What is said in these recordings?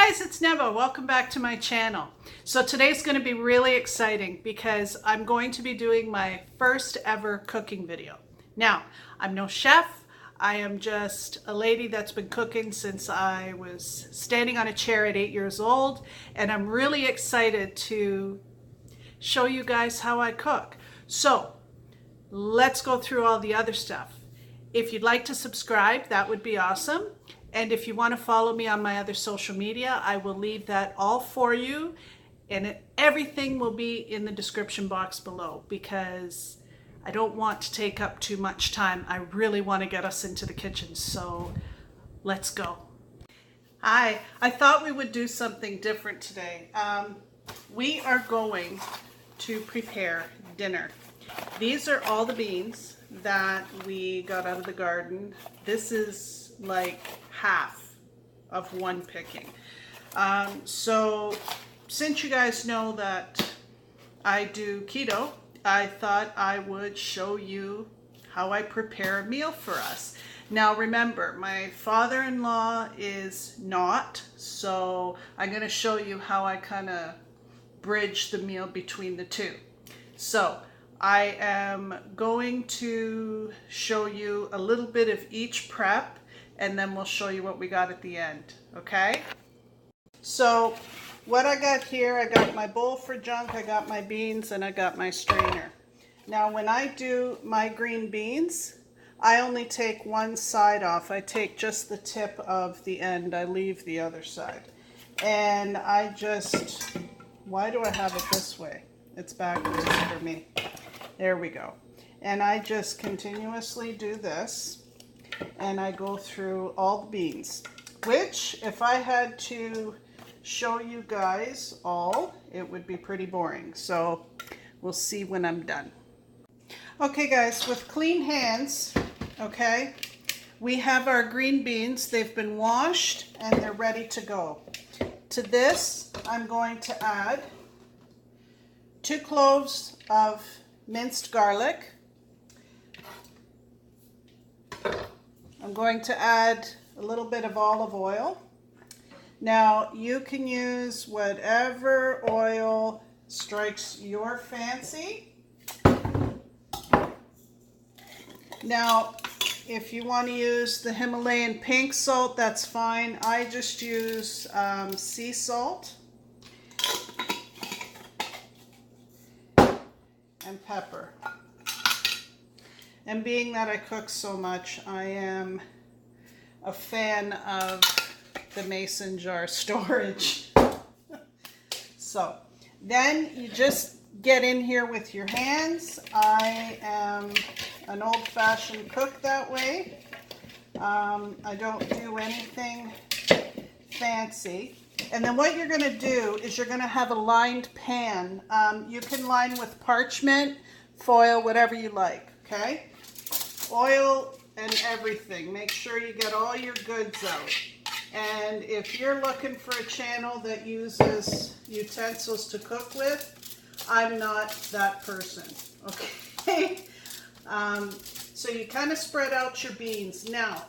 guys, it's Neva. Welcome back to my channel. So today's going to be really exciting because I'm going to be doing my first ever cooking video. Now, I'm no chef. I am just a lady that's been cooking since I was standing on a chair at 8 years old, and I'm really excited to show you guys how I cook. So let's go through all the other stuff. If you'd like to subscribe, that would be awesome. And if you want to follow me on my other social media, I will leave that all for you. And everything will be in the description box below because I don't want to take up too much time. I really want to get us into the kitchen. So let's go. Hi, I thought we would do something different today. We are going to prepare dinner. These are all the beans that we got out of the garden. This is like half of one picking. So since you guys know that I do keto, I thought I would show you how I prepare a meal for us. Now remember, my father-in-law is not, so I'm going to show you how I kind of bridge the meal between the two. So I am going to show you a little bit of each prep, and then we'll show you what we got at the end, okay? So what I got here, I got my bowl for junk, I got my beans, and I got my strainer. Now when I do my green beans, I only take one side off. I take just the tip of the end. I leave the other side. And I just, why do I have it this way? It's backwards for me. There we go. And I just continuously do this. And I go through all the beans, which if I had to show you guys all, it would be pretty boring. So we'll see when I'm done. Okay guys, with clean hands, okay, we have our green beans. They've been washed and they're ready to go. To this, I'm going to add 2 cloves of minced garlic. I'm going to add a little bit of olive oil. Now you can use whatever oil strikes your fancy. Now if you want to use the Himalayan pink salt, that's fine. I just use sea salt and pepper. And being that I cook so much, I am a fan of the mason jar storage. So then you just get in here with your hands. I am an old-fashioned cook that way. I don't do anything fancy. And then what you're going to do is you're going to have a lined pan. You can line with parchment, foil, whatever you like, okay? Oil and everything. Make sure you get all your goods out. And if you're looking for a channel that uses utensils to cook with, I'm not that person, okay? So you kind of spread out your beans. Now,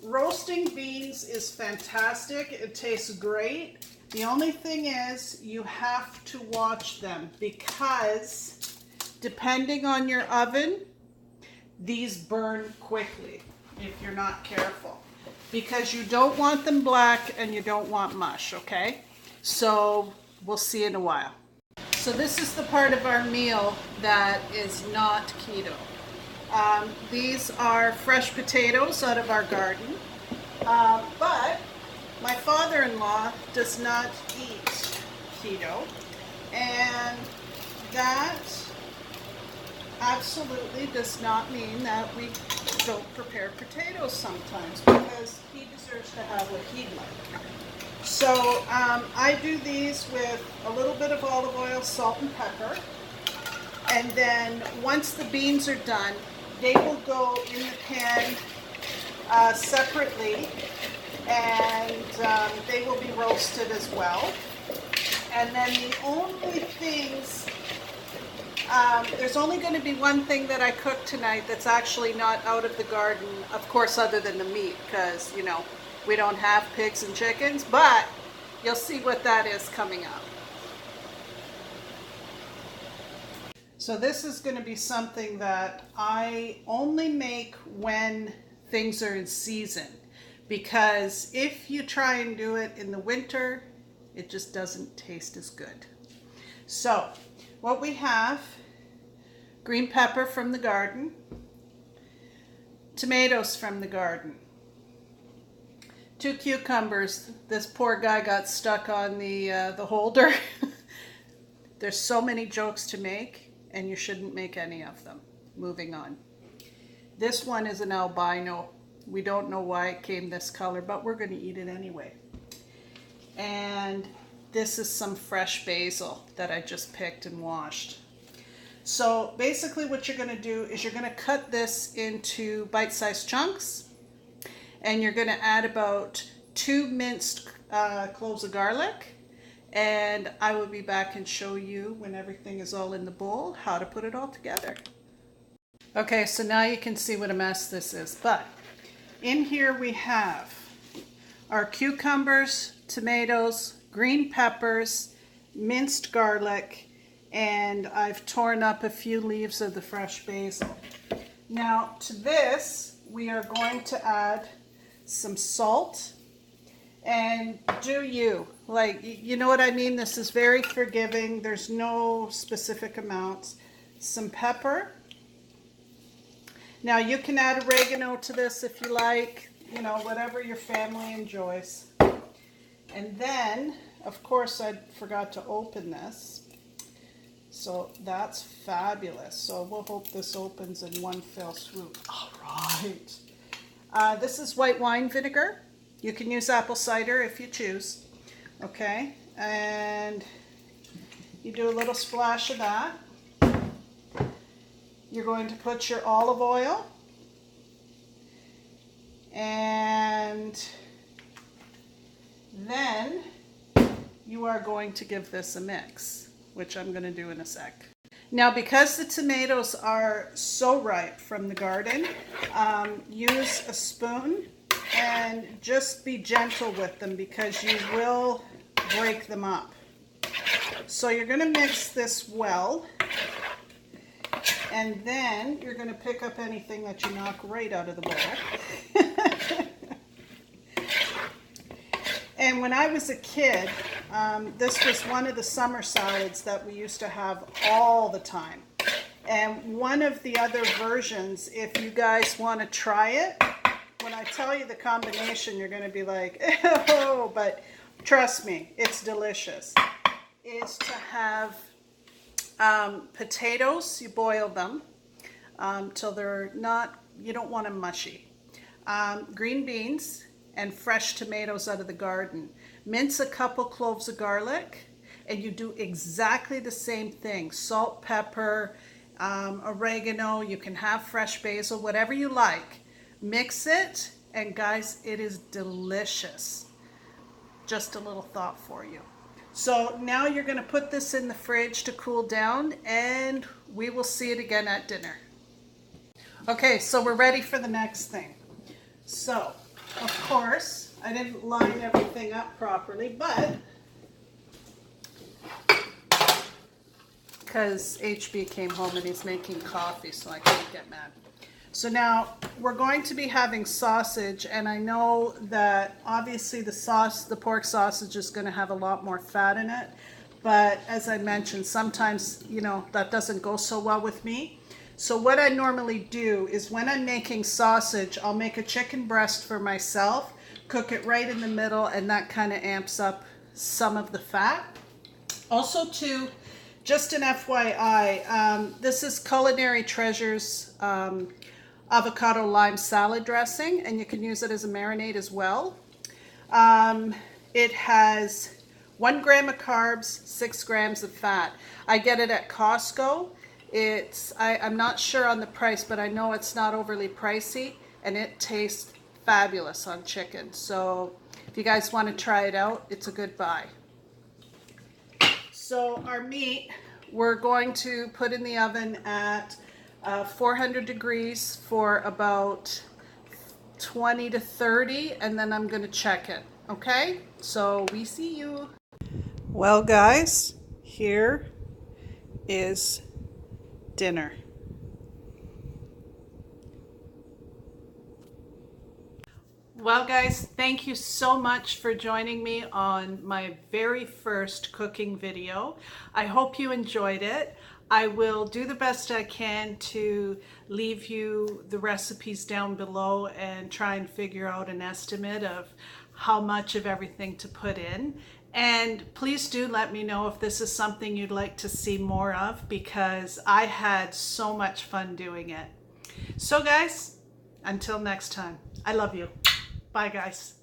roasting beans is fantastic. It tastes great. The only thing is you have to watch them because depending on your oven, these burn quickly if you're not careful, because you don't want them black and you don't want mush, okay? So we'll see in a while. So this is the part of our meal that is not keto. These are fresh potatoes out of our garden, but my father-in-law does not eat keto, and that absolutely does not mean that we don't prepare potatoes sometimes, because he deserves to have what he'd like. So I do these with a little bit of olive oil, salt, and pepper. And then once the beans are done, they will go in the pan separately, and they will be roasted as well. And then the only things, there's only going to be one thing that I cook tonight that's actually not out of the garden, of course, other than the meat, because, you know, we don't have pigs and chickens, but You'll see what that is coming up. So this is going to be something that I only make when things are in season, because if you try and do it in the winter, it just doesn't taste as good. So what we have: green pepper from the garden, tomatoes from the garden, 2 cucumbers. This poor guy got stuck on the holder. There's so many jokes to make, and you shouldn't make any of them. Moving on. This one is an albino. We don't know why it came this color, but we're going to eat it anyway. And this is some fresh basil that I just picked and washed. So basically what you're going to do is you're going to cut this into bite-sized chunks, and you're going to add about 2 minced cloves of garlic, and I will be back and show you when everything is all in the bowl how to put it all together. Okay, so now you can see what a mess this is, but in here we have our cucumbers, tomatoes, green peppers, minced garlic, and I've torn up a few leaves of the fresh basil. Now to this we are going to add some salt, and do you know what I mean? This is very forgiving. There's no specific amounts. Some pepper. Now you can add oregano to this if you like, you know, whatever your family enjoys. And then, of course, I forgot to open this. So that's fabulous. So we'll hope this opens in one fell swoop. All right. This is white wine vinegar. You can use apple cider if you choose. Okay. And you do a little splash of that. You're going to put your olive oil, and then you are going to give this a mix, which I'm going to do in a sec. Now, because the tomatoes are so ripe from the garden, use a spoon and just be gentle with them because you will break them up. So you're going to mix this well. And then you're going to pick up anything that you knock right out of the bowl. And when I was a kid, this was one of the summer salads that we used to have all the time. And one of the other versions, if you guys want to try it, when I tell you the combination, you're going to be like, oh, but trust me, it's delicious, is to have potatoes. You boil them till they're not, you don't want them mushy. Green beans and fresh tomatoes out of the garden. Mince a couple cloves of garlic, and you do exactly the same thing. Salt, pepper, oregano. You can have fresh basil, whatever you like. Mix it, and guys, it is delicious. Just a little thought for you. So now you're going to put this in the fridge to cool down, and we will see it again at dinner. Okay, so we're ready for the next thing. So, of course, I didn't line everything up properly, but because HB came home and he's making coffee, so I can't get mad. So now we're going to be having sausage, and I know that obviously the pork sausage is going to have a lot more fat in it, but as I mentioned, sometimes, you know, that doesn't go so well with me. So what I normally do is when I'm making sausage, I'll make a chicken breast for myself, cook it right in the middle, and that kind of amps up some of the fat. Also too, just an FYI, this is Culinary Treasures avocado lime salad dressing, and you can use it as a marinade as well. It has 1 gram of carbs, 6 grams of fat. I get it at Costco. I'm not sure on the price, but I know it's not overly pricey, and it tastes fabulous on chicken. So if you guys want to try it out, it's a good buy. So our meat, we're going to put in the oven at 400 degrees for about 20 to 30, and then I'm going to check it. Okay, so we see you. Well, guys, here is dinner. Well, guys, thank you so much for joining me on my very first cooking video. I hope you enjoyed it. I will do the best I can to leave you the recipes down below and try and figure out an estimate of how much of everything to put in. And please do let me know if this is something you'd like to see more of, because I had so much fun doing it. So guys, until next time, I love you. Bye, guys.